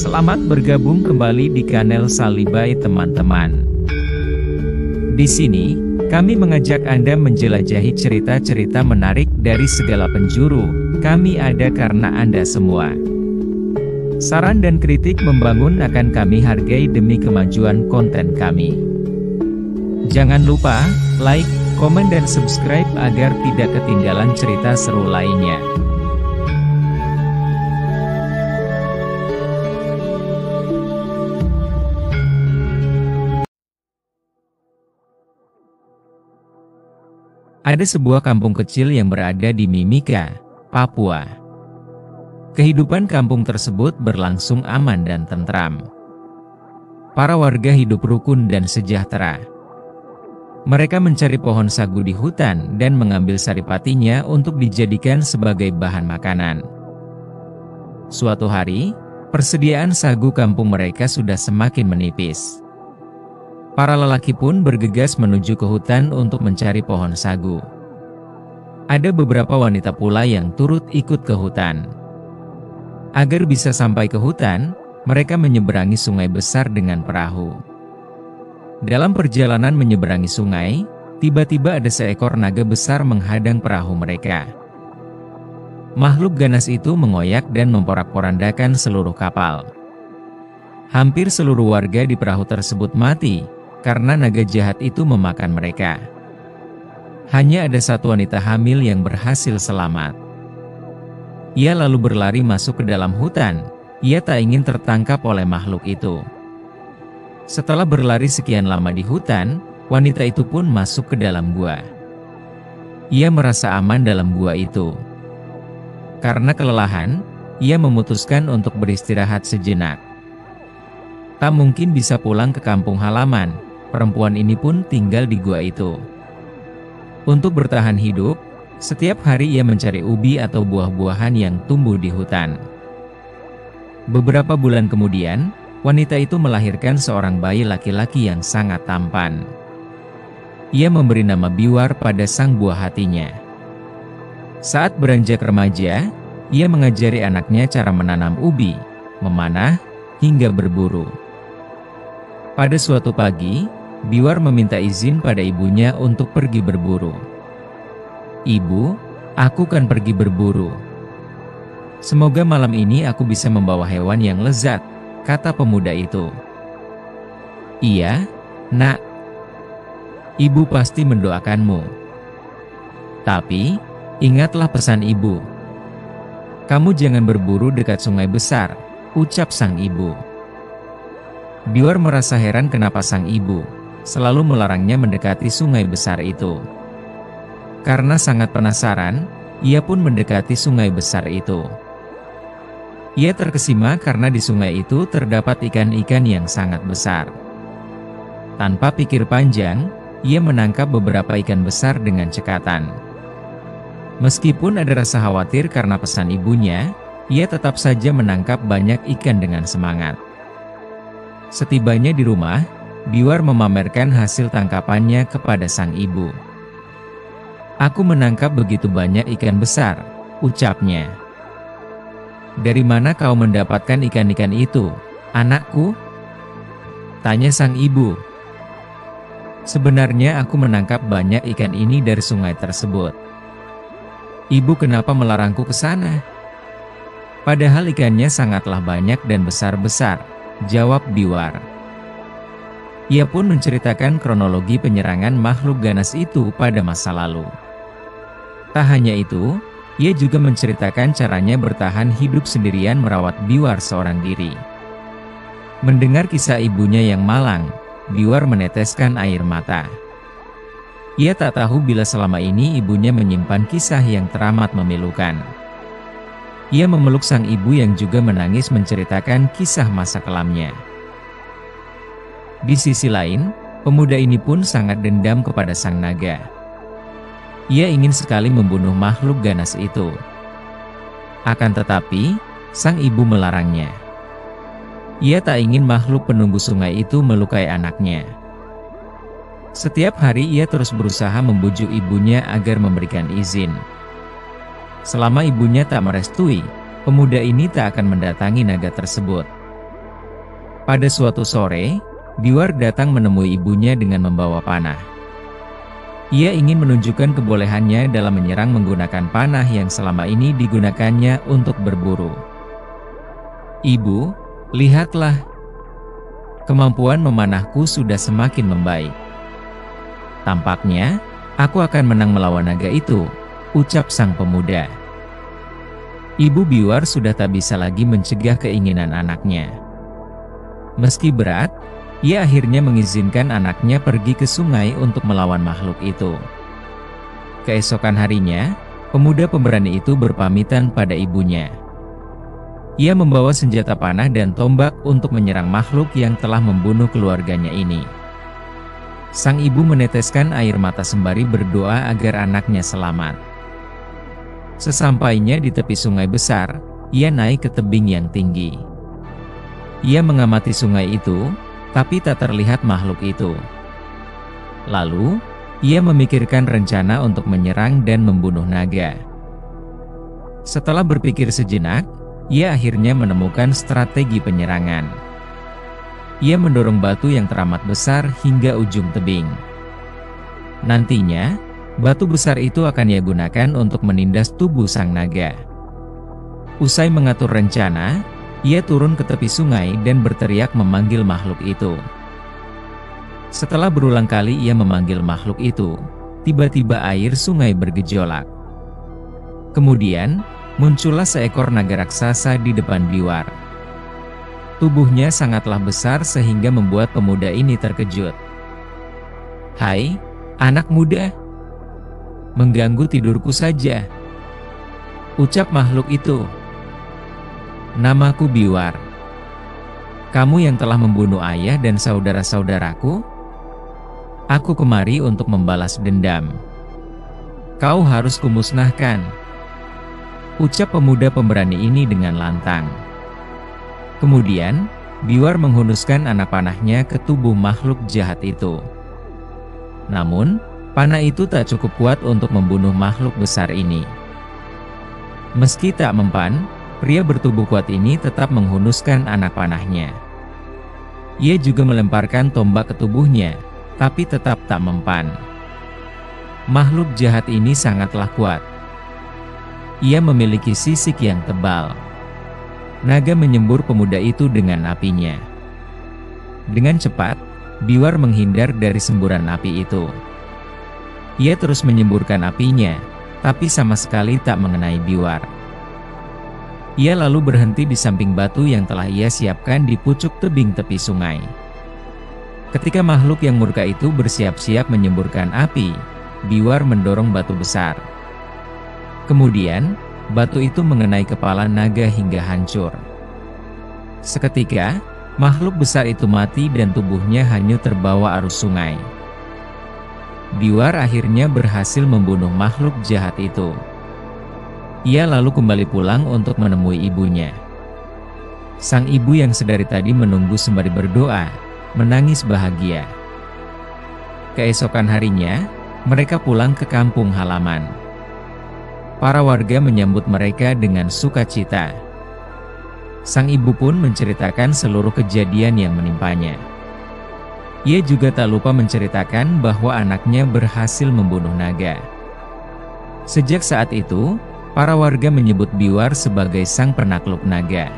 Selamat bergabung kembali di kanal Salibai teman-teman. Di sini, kami mengajak Anda menjelajahi cerita-cerita menarik dari segala penjuru. Kami ada karena Anda semua. Saran dan kritik membangun akan kami hargai demi kemajuan konten kami. Jangan lupa, like, komen dan subscribe agar tidak ketinggalan cerita seru lainnya. Ada sebuah kampung kecil yang berada di Mimika, Papua. Kehidupan kampung tersebut berlangsung aman dan tentram. Para warga hidup rukun dan sejahtera. Mereka mencari pohon sagu di hutan dan mengambil saripatinya untuk dijadikan sebagai bahan makanan. Suatu hari, persediaan sagu kampung mereka sudah semakin menipis. Para lelaki pun bergegas menuju ke hutan untuk mencari pohon sagu. Ada beberapa wanita pula yang turut ikut ke hutan. Agar bisa sampai ke hutan, mereka menyeberangi sungai besar dengan perahu. Dalam perjalanan menyeberangi sungai, tiba-tiba ada seekor naga besar menghadang perahu mereka. Makhluk ganas itu mengoyak dan memporak-porandakan seluruh kapal. Hampir seluruh warga di perahu tersebut mati, karena naga jahat itu memakan mereka. Hanya ada satu wanita hamil yang berhasil selamat. Ia lalu berlari masuk ke dalam hutan. Ia tak ingin tertangkap oleh makhluk itu. Setelah berlari sekian lama di hutan, wanita itu pun masuk ke dalam gua. Ia merasa aman dalam gua itu. Karena kelelahan, ia memutuskan untuk beristirahat sejenak. Tak mungkin bisa pulang ke kampung halaman. Perempuan ini pun tinggal di gua itu. Untuk bertahan hidup, setiap hari ia mencari ubi atau buah-buahan yang tumbuh di hutan. Beberapa bulan kemudian, wanita itu melahirkan seorang bayi laki-laki yang sangat tampan. Ia memberi nama Biwar pada sang buah hatinya. Saat beranjak remaja, ia mengajari anaknya cara menanam ubi, memanah, hingga berburu. Pada suatu pagi, Biwar meminta izin pada ibunya untuk pergi berburu. "Ibu, aku kan pergi berburu. Semoga malam ini aku bisa membawa hewan yang lezat," kata pemuda itu. "Iya, nak. Ibu pasti mendoakanmu. Tapi, ingatlah pesan ibu. Kamu jangan berburu dekat sungai besar," ucap sang ibu. Biwar merasa heran kenapa sang ibu selalu melarangnya mendekati sungai besar itu. Karena sangat penasaran, ia pun mendekati sungai besar itu. Ia terkesima karena di sungai itu terdapat ikan-ikan yang sangat besar. Tanpa pikir panjang, ia menangkap beberapa ikan besar dengan cekatan. Meskipun ada rasa khawatir karena pesan ibunya, ia tetap saja menangkap banyak ikan dengan semangat. Setibanya di rumah, Biwar memamerkan hasil tangkapannya kepada sang ibu. "Aku menangkap begitu banyak ikan besar," ucapnya. "Dari mana kau mendapatkan ikan-ikan itu, anakku?" tanya sang ibu. "Sebenarnya aku menangkap banyak ikan ini dari sungai tersebut. Ibu kenapa melarangku ke sana? Padahal ikannya sangatlah banyak dan besar-besar," jawab Biwar. Ia pun menceritakan kronologi penyerangan makhluk ganas itu pada masa lalu. Tak hanya itu, ia juga menceritakan caranya bertahan hidup sendirian merawat Biwar seorang diri. Mendengar kisah ibunya yang malang, Biwar meneteskan air mata. Ia tak tahu bila selama ini ibunya menyimpan kisah yang teramat memilukan. Ia memeluk sang ibu yang juga menangis menceritakan kisah masa kelamnya. Di sisi lain, pemuda ini pun sangat dendam kepada sang naga. Ia ingin sekali membunuh makhluk ganas itu. Akan tetapi, sang ibu melarangnya. Ia tak ingin makhluk penunggu sungai itu melukai anaknya. Setiap hari ia terus berusaha membujuk ibunya agar memberikan izin. Selama ibunya tak merestui, pemuda ini tak akan mendatangi naga tersebut. Pada suatu sore, Biwar datang menemui ibunya dengan membawa panah. Ia ingin menunjukkan kebolehannya dalam menyerang menggunakan panah yang selama ini digunakannya untuk berburu. "Ibu, lihatlah. Kemampuan memanahku sudah semakin membaik. Tampaknya, aku akan menang melawan naga itu," ucap sang pemuda. Ibu Biwar sudah tak bisa lagi mencegah keinginan anaknya. Meski berat, ia akhirnya mengizinkan anaknya pergi ke sungai untuk melawan makhluk itu. Keesokan harinya, pemuda pemberani itu berpamitan pada ibunya. Ia membawa senjata panah dan tombak untuk menyerang makhluk yang telah membunuh keluarganya ini. Sang ibu meneteskan air mata sembari berdoa agar anaknya selamat. Sesampainya di tepi sungai besar, ia naik ke tebing yang tinggi. Ia mengamati sungai itu, tapi tak terlihat makhluk itu. Lalu, ia memikirkan rencana untuk menyerang dan membunuh naga. Setelah berpikir sejenak, ia akhirnya menemukan strategi penyerangan. Ia mendorong batu yang teramat besar hingga ujung tebing. Nantinya, batu besar itu akan ia gunakan untuk menindas tubuh sang naga. Usai mengatur rencana, ia turun ke tepi sungai dan berteriak memanggil makhluk itu. Setelah berulang kali ia memanggil makhluk itu, tiba-tiba air sungai bergejolak. Kemudian, muncullah seekor naga raksasa di depan Biwar. Tubuhnya sangatlah besar sehingga membuat pemuda ini terkejut. "Hai, anak muda. Mengganggu tidurku saja," ucap makhluk itu. "Namaku Biwar. Kamu yang telah membunuh ayah dan saudara-saudaraku? Aku kemari untuk membalas dendam. Kau harus kumusnahkan," ucap pemuda pemberani ini dengan lantang. Kemudian, Biwar menghunuskan anak panahnya ke tubuh makhluk jahat itu. Namun, panah itu tak cukup kuat untuk membunuh makhluk besar ini. Meski tak mempan, pria bertubuh kuat ini tetap menghunuskan anak panahnya. Ia juga melemparkan tombak ke tubuhnya, tapi tetap tak mempan. Makhluk jahat ini sangatlah kuat. Ia memiliki sisik yang tebal. Naga menyembur pemuda itu dengan apinya. Dengan cepat, Biwar menghindar dari semburan api itu. Ia terus menyemburkan apinya, tapi sama sekali tak mengenai Biwar. Ia lalu berhenti di samping batu yang telah ia siapkan di pucuk tebing tepi sungai. Ketika makhluk yang murka itu bersiap-siap menyemburkan api, Biwar mendorong batu besar. Kemudian, batu itu mengenai kepala naga hingga hancur. Seketika, makhluk besar itu mati dan tubuhnya hanyut terbawa arus sungai. Biwar akhirnya berhasil membunuh makhluk jahat itu. Ia lalu kembali pulang untuk menemui ibunya. Sang ibu yang sedari tadi menunggu sembari berdoa, menangis bahagia. Keesokan harinya, mereka pulang ke kampung halaman. Para warga menyambut mereka dengan sukacita. Sang ibu pun menceritakan seluruh kejadian yang menimpanya. Ia juga tak lupa menceritakan bahwa anaknya berhasil membunuh naga. Sejak saat itu, para warga menyebut Biwar sebagai sang penakluk naga.